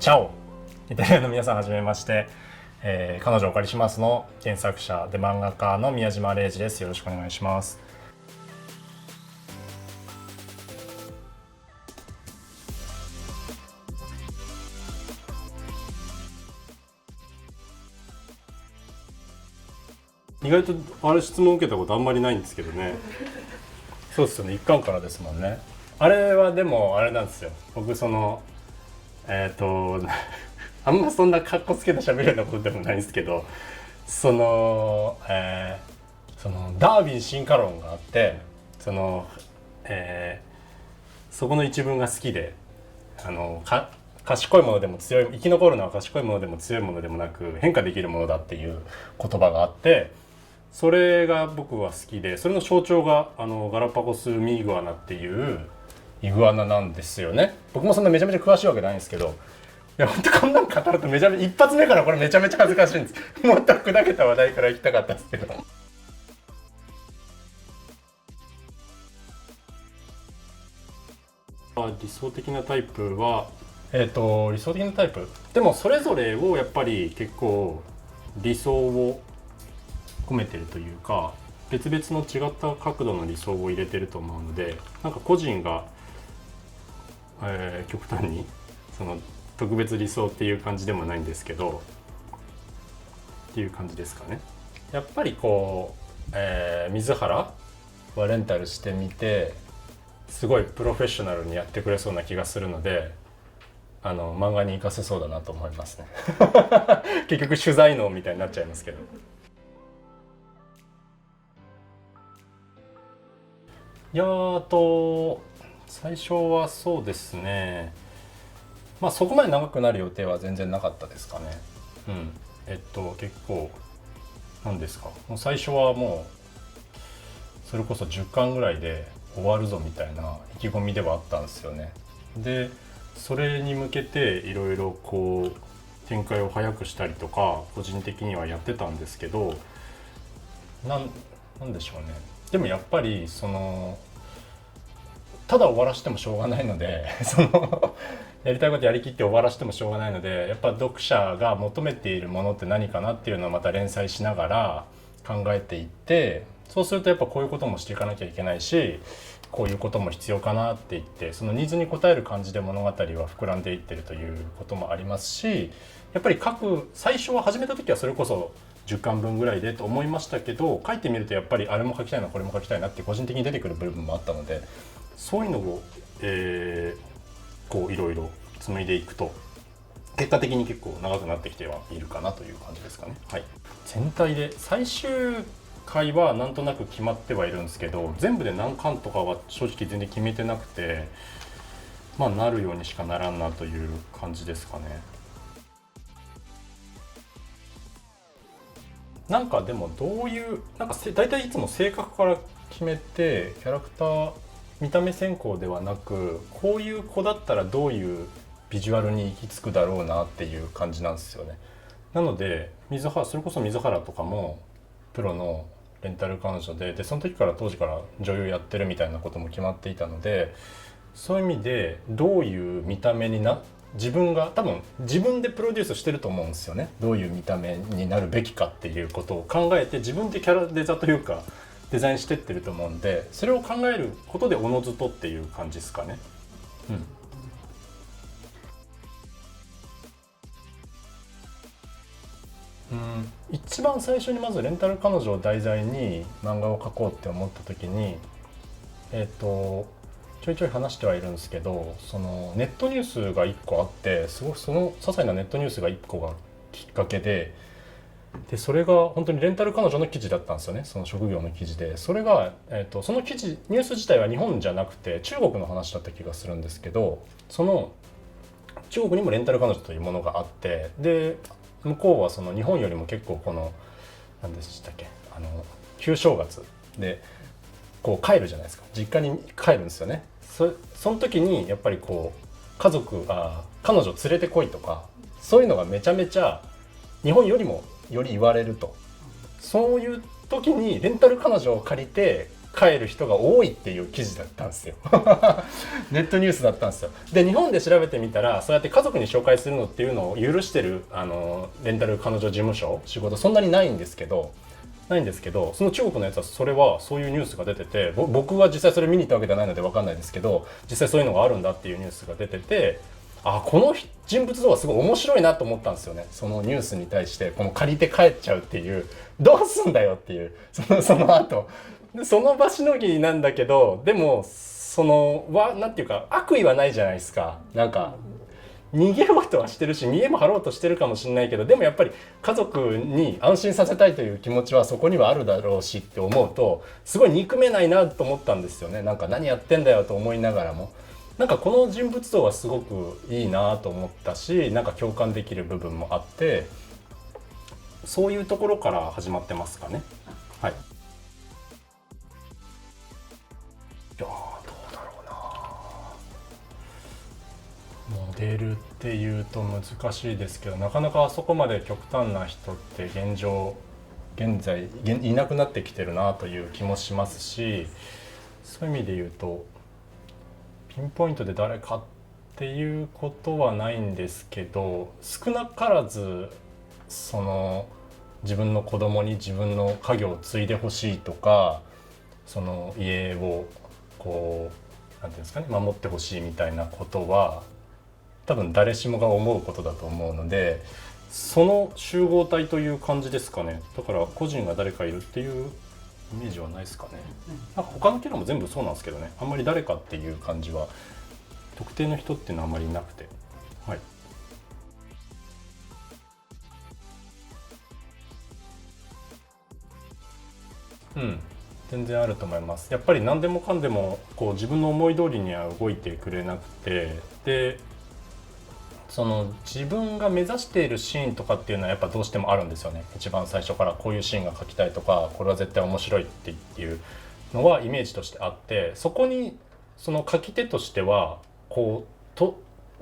チャオイタリアの皆さんはじめまして、彼女をお借りしますの原作者で漫画家の宮島礼二です。よろしくお願いします。意外とあれ質問受けたことあんまりないんですけどね。そうですよね、一巻からですもんね。あれはでもあれなんですよ、僕そのあんまそんなカッコつけて喋るようなことでもないんですけど、そのダーウィン進化論があって、そこの一文が好きで、賢いものでも強い、生き残るのは賢いものでも強いものでもなく変化できるものだっていう言葉があって、それが僕は好きで、それの象徴がガラパゴスミイグアナっていうイグアナなんですよね。僕もそんなめちゃめちゃ詳しいわけないんですけど、いや本当こんなん語るとめちゃめちゃ一発目からこれめちゃめちゃ恥ずかしいんです。もっと砕けた話題から行きたかったですけど。理想的なタイプは理想的なタイプでもそれぞれをやっぱり結構理想を込めてるというか、別々の違った角度の理想を入れてると思うので、なんか個人が、極端にその特別理想っていう感じでもないんですけどっていう感じですかね。やっぱりこう、水原はレンタルしてみてすごいプロフェッショナルにやってくれそうな気がするので、漫画に活かせそうだなと思いますね。結局取材能みたいになっちゃいますけど。いや最初はそうですね、まあそこまで長くなる予定は全然なかったですかね。結構なんですか、もう最初はもうそれこそ10巻ぐらいで終わるぞみたいな意気込みではあったんですよね。でそれに向けていろいろこう展開を早くしたりとか個人的にはやってたんですけど、なんでしょうね。でもやっぱりただ終わらしてもしょうがないのでやりたいことやりきって終わらしてもしょうがないので、やっぱ読者が求めているものって何かなっていうのをまた連載しながら考えていって、そうするとやっぱこういうこともしていかなきゃいけないし、こういうことも必要かなって言って、そのニーズに応える感じで物語は膨らんでいってるということもありますし、やっぱり最初は始めた時はそれこそ10巻分ぐらいでと思いましたけど、書いてみるとやっぱりあれも書きたいなこれも書きたいなって個人的に出てくる部分もあったので、そういうのを、こういろいろ紡いでいくと結果的に結構長くなってきてはいるかなという感じですかね。はい、全体で最終回はなんとなく決まってはいるんですけど、全部で何巻とかは正直全然決めてなくて、まあなるようにしかならんなという感じですかね。なんかでもどういうなんか大体いつも性格から決めて、キャラクター見た目先行ではなく、こういう子だったらどういうビジュアルに行き着くだろうなっていう感じなんですよね。なのでそれこそ水原とかもプロのレンタル彼女で、その時から当時から女優やってるみたいなことも決まっていたので、そういう意味でどういう見た目に自分が多分自分でプロデュースしてると思うんですよね。どういう見た目になるべきかっていうことを考えて自分でキャラデザというかデザインしてってると思うんで、それを考えることでおのずとっていう感じですかね。一番最初にまずレンタル彼女を題材に漫画を描こうって思った時に、ちょいちょい話してはいるんですけど、そのネットニュースが1個あって、すごくその些細なネットニュースが1個がきっかけで、それが本当にレンタル彼女の記事だったんですよね。その職業の記事で、それが、その記事ニュース自体は日本じゃなくて中国の話だった気がするんですけど、その中国にもレンタル彼女というものがあって、で向こうはその日本よりも結構この何でしたっけ、旧正月でこう帰るじゃないですか、実家に帰るんですよね。その時にやっぱりこう彼女連れてこいとか、そういうのがめちゃめちゃ日本より言われると。そういう時にレンタル彼女を借りて帰る人が多いっていう記事だったんですよネットニュースだったんですよ。で日本で調べてみたらそうやって家族に紹介するのっていうのを許してるレンタル彼女事務所仕事そんなにないんですけどその中国のやつはそういうニュースが出てて僕は実際それ見に行ったわけじゃないので分かんないですけど実際そういうのがあるんだっていうニュースが出ててこの人物像はすごい面白いなと思ったんですよね。そのニュースに対してこの借りて帰っちゃうっていうどうすんだよっていうその後その場しのぎなんだけどでもなんていうか悪意はないじゃないですか。なんか逃げようとはしてるし見栄も張ろうとしてるかもしれないけどでもやっぱり家族に安心させたいという気持ちはそこにはあるだろうしって思うとすごい憎めないなと思ったんですよね。なんか何やってんだよと思いながらもなんかこの人物像はすごくいいなと思ったしなんか共感できる部分もあってそういうところから始まってますかね。はい。いやどうだろうな。モデルっていうと難しいですけどなかなかあそこまで極端な人って現在いなくなってきてるなという気もしますしそういう意味で言うとピンポイントで誰かっていうことはないんですけど少なからず自分の子供に自分の家業を継いでほしいとかその家をなんていうんですかね守ってほしいみたいなことは多分誰しもが思うことだと思うのでその集合体という感じですかね。だから個人が誰かいるっていうイメージはないですかね。なんか他のキャラも全部そうなんですけどねあんまり誰かっていう感じは特定の人っていうのはあんまりいなくてはい。うん全然あると思います。やっぱり何でもかんでも自分の思い通りには動いてくれなくてで自分が目指しているシーンとかっていうのはやっぱどうしてもあるんですよね。一番最初からこういうシーンが描きたいとかこれは絶対面白いっていうのはイメージとしてあってそこにその書き手としては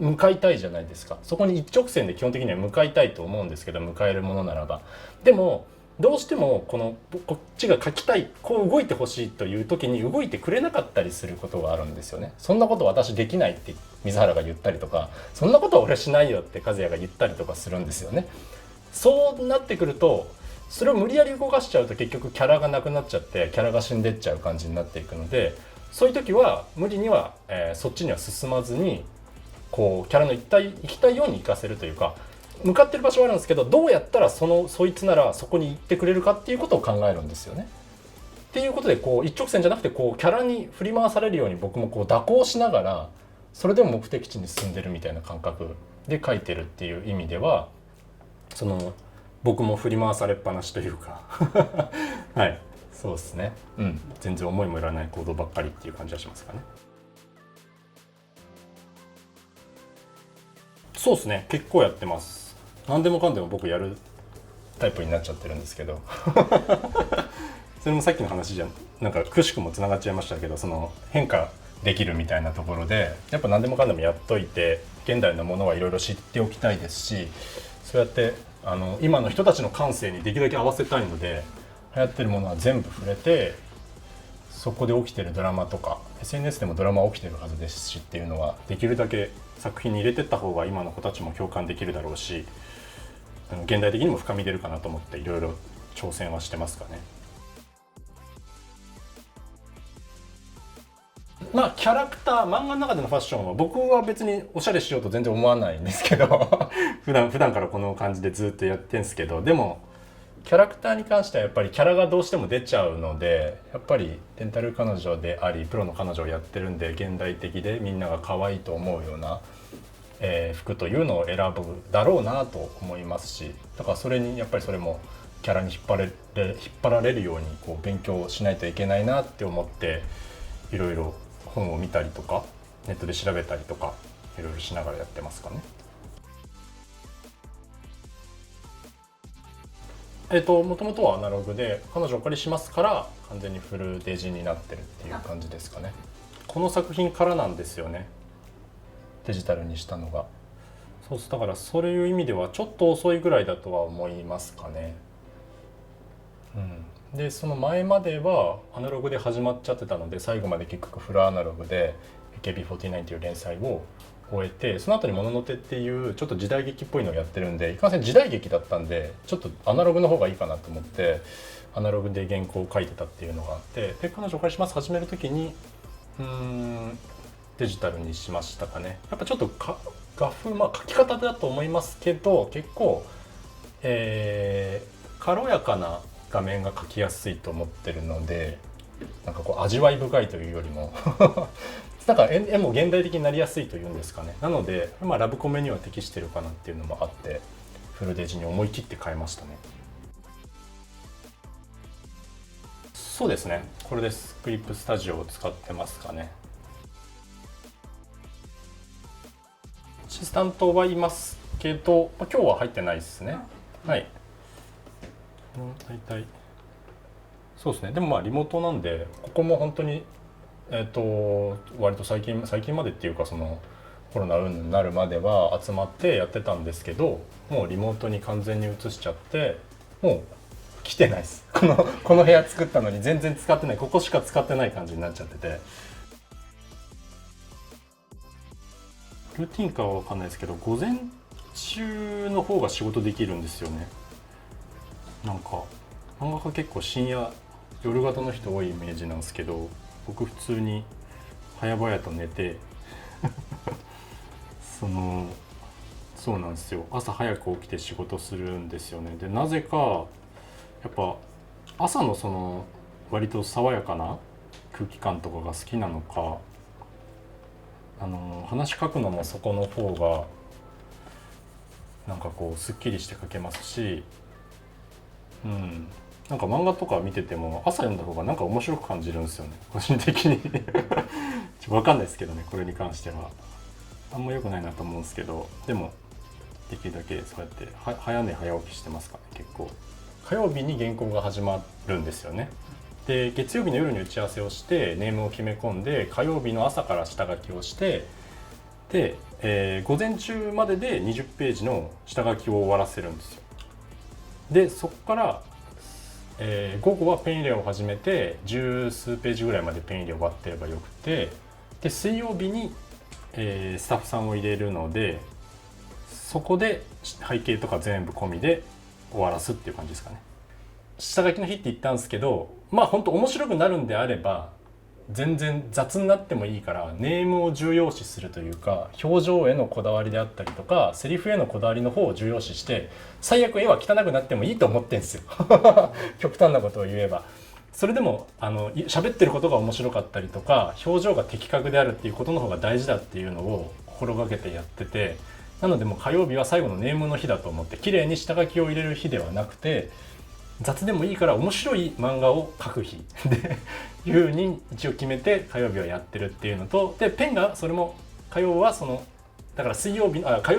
向かいたいじゃないですか。そこに一直線で基本的には向かいたいと思うんですけど向かえるものならばでもどうしてもこっちが書きたいこう動いてほしいという時に動いてくれなかったりすることがあるんですよね。そんなこと私できないって水原が言ったりとかそんなことは俺しないよって和也が言ったりとかするんですよね。そうなってくるとそれを無理やり動かしちゃうと結局キャラがなくなっちゃってキャラが死んでっちゃう感じになっていくのでそういう時は無理には、そっちには進まずにキャラの行きたいように行かせるというか向かってる場所はあるんですけどどうやったらそいつならそこに行ってくれるかっていうことを考えるんですよね。っていうことで一直線じゃなくてキャラに振り回されるように僕も蛇行しながらそれでも目的地に進んでるみたいな感覚で書いてるっていう意味では僕も振り回されっぱなしというかはいそうですね。全然思いもよらない行動ばっかりっていう感じはしますかね。そうですね結構やってます。何でもかんでも僕やるタイプになっちゃってるんですけどそれもさっきの話じゃなんかくしくもつながっちゃいましたけど変化できるみたいなところでやっぱ何でもかんでもやっといて現代のものはいろいろ知っておきたいですしそうやって今の人たちの感性にできるだけ合わせたいので流行ってるものは全部触れてそこで起きてるドラマとか SNS でもドラマ起きてるはずですしっていうのはできるだけ作品に入れてった方が今の子たちも共感できるだろうし現代的にも深み出るかなと思っていろいろ挑戦はしてますかね。まあキャラクター漫画の中でのファッションは僕は別におしゃれしようと全然思わないんですけど普段からこの感じでずっとやってんすけどでもキャラクターに関してはやっぱりキャラがどうしても出ちゃうのでやっぱりレンタル彼女でありプロの彼女をやってるんで現代的でみんなが可愛いと思うような、服というのを選ぶだろうなと思いますしだからそれにやっぱりそれもキャラに引っ張られるように勉強しないといけないなって思っていろいろ本を見たりとかネットで調べたりとかいろいろしながらやってますかね。もともとはアナログで彼女お借りしますから完全にフルデジになってるっていう感じですかね。この作品からなんですよねデジタルにしたのが。そうですだからそういう意味ではちょっと遅いぐらいだとは思いますかね。でその前まではアナログで始まっちゃってたので、最後まで結局フルアナログで AKB49 という連載を終えて、その後に「もののて」っていうちょっと時代劇っぽいのをやってるんで、いかんせん時代劇だったんでちょっとアナログの方がいいかなと思ってアナログで原稿を書いてたっていうのがあって、で彼女お借りします始める時にデジタルにしましたかね。やっぱちょっと画風、まあ書き方だと思いますけど、結構、軽やかな画面が描きやすいと思ってるので、なんかこう味わい深いというよりもなんか絵も現代的になりやすいというんですかね。なので、まあ、ラブコメには適してるかなっていうのもあって、フルデジに思い切って変えましたね。そうですね、これでスクリプスタジオを使ってますかね。アシスタントはいますけど、まあ、今日は入ってないですね。はい。大体そうですね。でもまあリモートなんで、ここも本当に割と最近までっていうか、そのコロナになるまでは集まってやってたんですけど、もうリモートに完全に移しちゃって、もう来てないです。この部屋作ったのに全然使ってない、ここしか使ってない感じになっちゃってて。ルーティンかは分かんないですけど、午前中の方が仕事できるんですよね。なんか漫画家結構深夜夜型の人多いイメージなんですけど、僕普通に早々と寝てそうなんですよ、朝早く起きて仕事するんですよね。でなぜかやっぱ朝の割と爽やかな空気感とかが好きなのか、話書くのもそこの方がなんかこうすっきりして書けますし、なんか漫画とか見てても朝読んだ方がなんか面白く感じるんですよね、個人的に分かんないですけどね、これに関してはあんま良くないなと思うんですけど、でもできるだけそうやって早寝早起きしてますかね。結構火曜日に原稿が始まるんですよね。で月曜日の夜に打ち合わせをしてネームを決め込んで、火曜日の朝から下書きをして、で、午前中までで20ページの下書きを終わらせるんですよ。でそこから、午後はペン入れを始めて十数ページぐらいまでペン入れ終わってればよくて、で水曜日に、スタッフさんを入れるので、そこで背景とか全部込みで終わらすっていう感じですかね。下書きの日って言ったんですけど、まあ本当面白くなるんであれば全然雑になってもいいから、ネームを重要視するというか、表情へのこだわりであったりとかセリフへのこだわりの方を重要視して、最悪絵は汚くなってもいいと思ってんですよ極端なことを言えば。それでも喋ってることが面白かったりとか、表情が的確であるっていうことの方が大事だっていうのを心がけてやってて、なのでもう火曜日は最後のネームの日だと思って、綺麗に下書きを入れる日ではなくて、雑でもいいから面白い漫画を描く日でいう風に一応決めて火曜日はやってるっていうのと、でペンがそれも火曜はだから火曜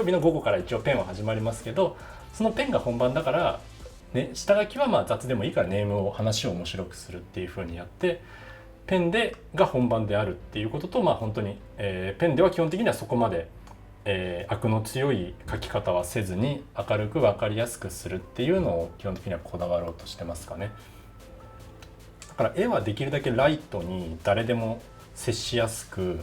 日の午後から一応ペンは始まりますけど、そのペンが本番だから、ね、下書きはまあ雑でもいいからネームを話を面白くするっていう風にやって、ペンでが本番であるっていうことと、まあ本当に、ペンでは基本的にはそこまで悪の強い書き方はせずに明るく分かりやすくするっていうのを基本的にはこだわろうとしてますかね。だから絵はできるだけライトに誰でも接しやすく、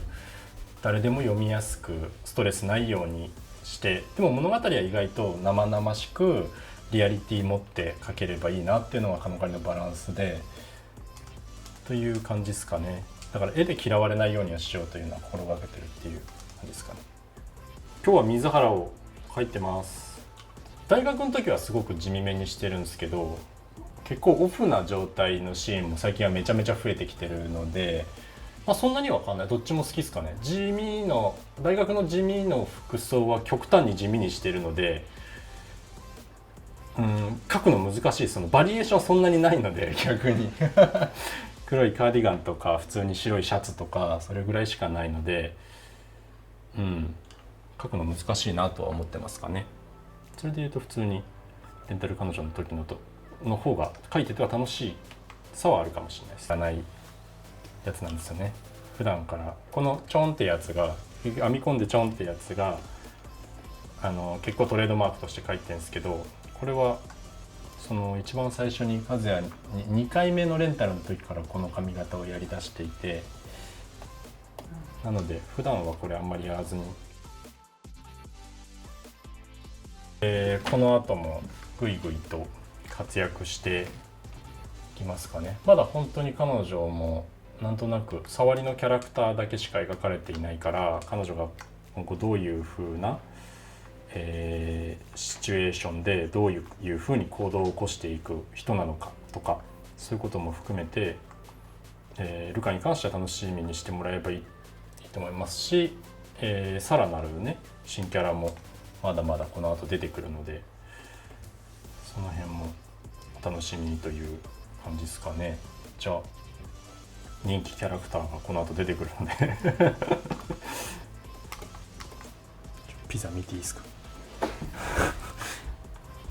誰でも読みやすく、ストレスないようにして、でも物語は意外と生々しくリアリティ持って書ければいいなっていうのがカノカリのバランスでという感じですかね。だから絵で嫌われないようにはしようというのは心がけてるっていう感じですかね。今日は水原を描いてます。大学の時はすごく地味めにしてるんですけど、結構オフな状態のシーンも最近はめちゃめちゃ増えてきてるので、まあ、そんなには分かんない。どっちも好きですかね。大学の地味の服装は極端に地味にしてるので、描くの難しい。そのバリエーションそんなにないので逆に黒いカーディガンとか普通に白いシャツとかそれぐらいしかないので、書くの難しいなとは思ってますかね。それでいうと普通にレンタル彼女の時の方が書いてては楽しいさはあるかもしれないです。ないやつなんですよね。普段からこのチョンってやつが編み込んでチョンってやつが結構トレードマークとして書いてるんですけど、これはその一番最初に和也に2回目のレンタルの時からこの髪型をやりだしていて、なので普段はこれあんまりやらずに、この後もぐいぐいと活躍していきますかね。まだ本当に彼女もなんとなく触りのキャラクターだけしか描かれていないから、彼女が今後どういう風な、シチュエーションでどういう風に行動を起こしていく人なのかとか、そういうことも含めて、ルカに関しては楽しみにしてもらえばいいと思いますし、さらなるね新キャラもまだまだこの後出てくるので、その辺もお楽しみにという感じですかね。じゃあ人気キャラクターがこの後出てくるのでピザ見ていいですか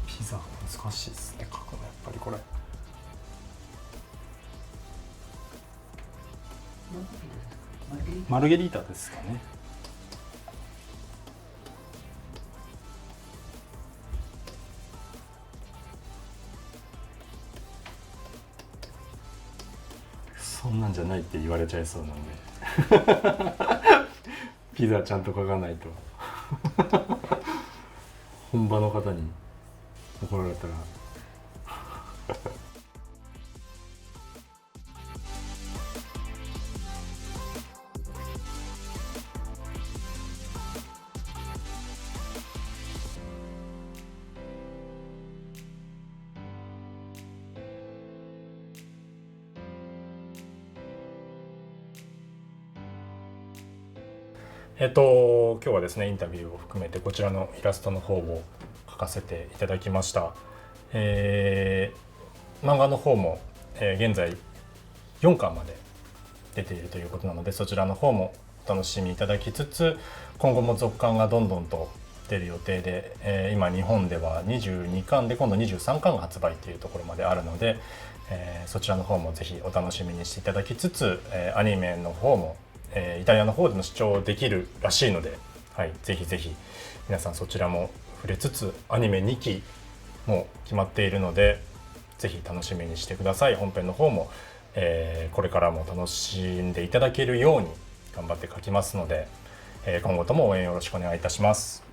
ピザ難しいですね、書くのやっぱりこれ。マルゲリータですかね。そんなんじゃないって言われちゃいそうなんでピザちゃんと書かないと本場の方に怒られたら今日はですねインタビューを含めてこちらのイラストの方を描かせていただきました。漫画の方も、現在4巻まで出ているということなので、そちらの方もお楽しみいただきつつ、今後も続巻がどんどんと出る予定で、今日本では22巻で今度23巻が発売というところまであるので、そちらの方もぜひお楽しみにしていただきつつ、アニメの方もイタリアの方での視聴できるらしいので、はい、ぜひぜひ皆さんそちらも触れつつ、アニメ2期も決まっているのでぜひ楽しみにしてください。本編の方も、これからも楽しんでいただけるように頑張って書きますので、今後とも応援よろしくお願いいたします。